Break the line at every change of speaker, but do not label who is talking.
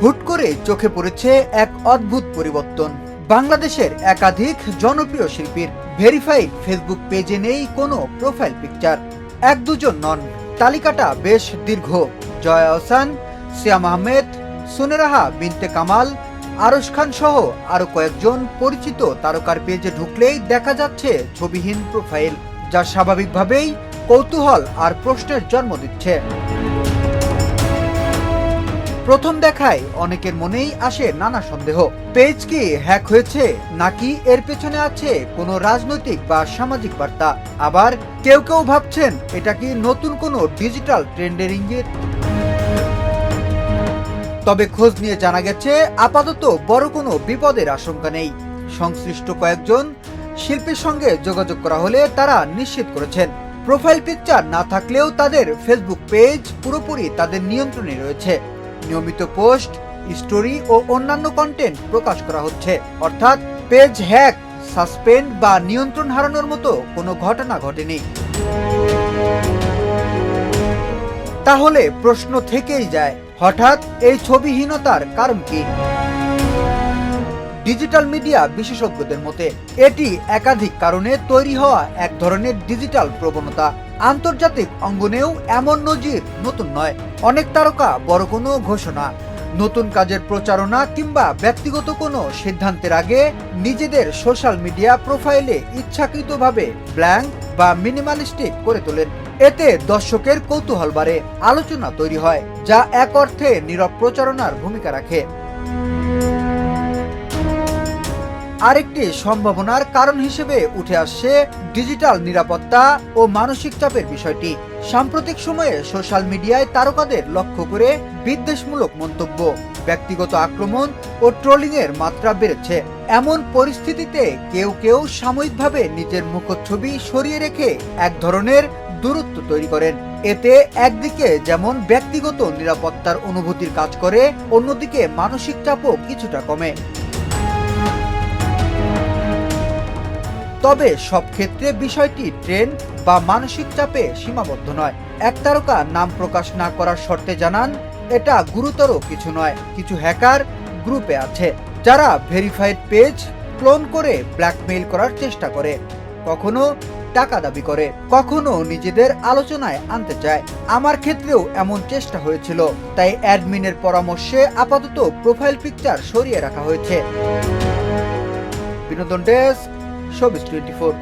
হুট করে চোখে পড়েছে এক অদ্ভুত পরিবর্তন। বাংলাদেশের একাধিক জনপ্রিয় শিল্পীর ভেরিফাইড ফেসবুক পেজে নেই কোনো প্রোফাইল পিকচার। এক দুজন নন, তালিকাটা বেশ দীর্ঘ। জয়া আহসান, সিয়াম আহমেদ, সুনেরাহা বিনতে কামাল, আরশ খান সহ আরো কয়েকজন পরিচিত তারকার পেজে ঢুকলেই দেখা যাচ্ছে ছবিহীন প্রোফাইল, যা স্বাভাবিকভাবেই কৌতূহল আর প্রশ্নের জন্ম দিচ্ছে। প্রথম দেখায় অনেকের মনেই আসে নানা সন্দেহ। পেজ কি হ্যাক হয়েছে, নাকি এর পেছনে আছে কোনো রাজনৈতিক বা সামাজিক বার্তা? আবার কেউ কেউ ভাবছেন এটা কি নতুন কোনো ডিজিটাল ট্রেন্ডের ইঙ্গিত। তবে খোঁজ নিয়ে জানা গেছে আপাতত বড় কোনো বিপদের আশঙ্কা নেই। সংশ্লিষ্ট কয়েকজন শিল্পীর সঙ্গে যোগাযোগ করা হলে তারা নিশ্চিত করেছেন প্রোফাইল পিকচার না থাকলেও তাদের ফেসবুক পেজ পুরোপুরি তাদের নিয়ন্ত্রণে রয়েছে। নিয়মিত পোস্ট, স্টোরি ও অন্যান্য কন্টেন্ট প্রকাশ করা হচ্ছে, অর্থাৎ পেজ হ্যাক, সাসপেন্ড বা নিয়ন্ত্রণ হারানোর মতো কোনো ঘটনা ঘটেনি। তাহলে প্রশ্ন থেকেই যায়, হঠাৎ এই ছবিহীনতার কারণ কি? ডিজিটাল মিডিয়া বিশেষজ্ঞদের মতে এটি একাধিক কারণে তৈরি হওয়া এক ধরনের ডিজিটাল প্রবণতা। আন্তর্জাতিক অঙ্গনেও এমন নজির নতুন নয়। অনেক তারকা বড় কোনো ঘোষণা, নতুন কাজের প্রচারণা কিংবা ব্যক্তিগত কোনো সিদ্ধান্তের আগে নিজেদের সোশ্যাল মিডিয়া প্রোফাইলে ইচ্ছাকৃতভাবে ব্ল্যাঙ্ক বা মিনিমালিস্টিক করে তোলেন। এতে দর্শকের কৌতূহল বাড়ে, আলোচনা তৈরি হয়, যা এক অর্থে নীরব প্রচারণার ভূমিকা রাখে। আরেকটি সম্ভাবনার কারণ হিসেবে উঠে আসছে ডিজিটাল নিরাপত্তা ও মানসিক চাপের বিষয়টি। সাম্প্রতিক সময়ে সোশ্যাল মিডিয়ায় তারকাদের লক্ষ্য করে বিদ্বেষমূলক মন্তব্য, ব্যক্তিগত আক্রমণ ও ট্রোলিং এর মাত্রা বেড়েছে। এমন পরিস্থিতিতে কেউ কেউ সাময়িকভাবে নিজের মুখচ্ছবি সরিয়ে রেখে এক ধরনের দূরত্ব তৈরি করেন। এতে একদিকে যেমন ব্যক্তিগত নিরাপত্তার অনুভূতির কাজ করে, অন্যদিকে মানসিক চাপও কিছুটা কমে। তবে সব ক্ষেত্রে বিষয়টি ট্রেন্ড বা মানসিক চাপে সীমাবদ্ধ নয়। এক তারকা নাম প্রকাশ না করার শর্তে জানান, এটা গুরুতর কিছু নয়। কিছু হ্যাকার গ্রুপে আছে যারা ভেরিফাইড পেজ ক্লোন করে ব্ল্যাকমেইল করার চেষ্টা করে, কখনো টাকা দাবি করে, কখনো নিজেদের আলোচনায় আনতে চায়। আমার ক্ষেত্রেও এমন চেষ্টা হয়েছিল, তাই অ্যাডমিনের পরামর্শে আপাতত প্রোফাইল পিকচার সরিয়ে রাখা হয়েছে। বিনোদন ডেস্ক, শোবিজ 24।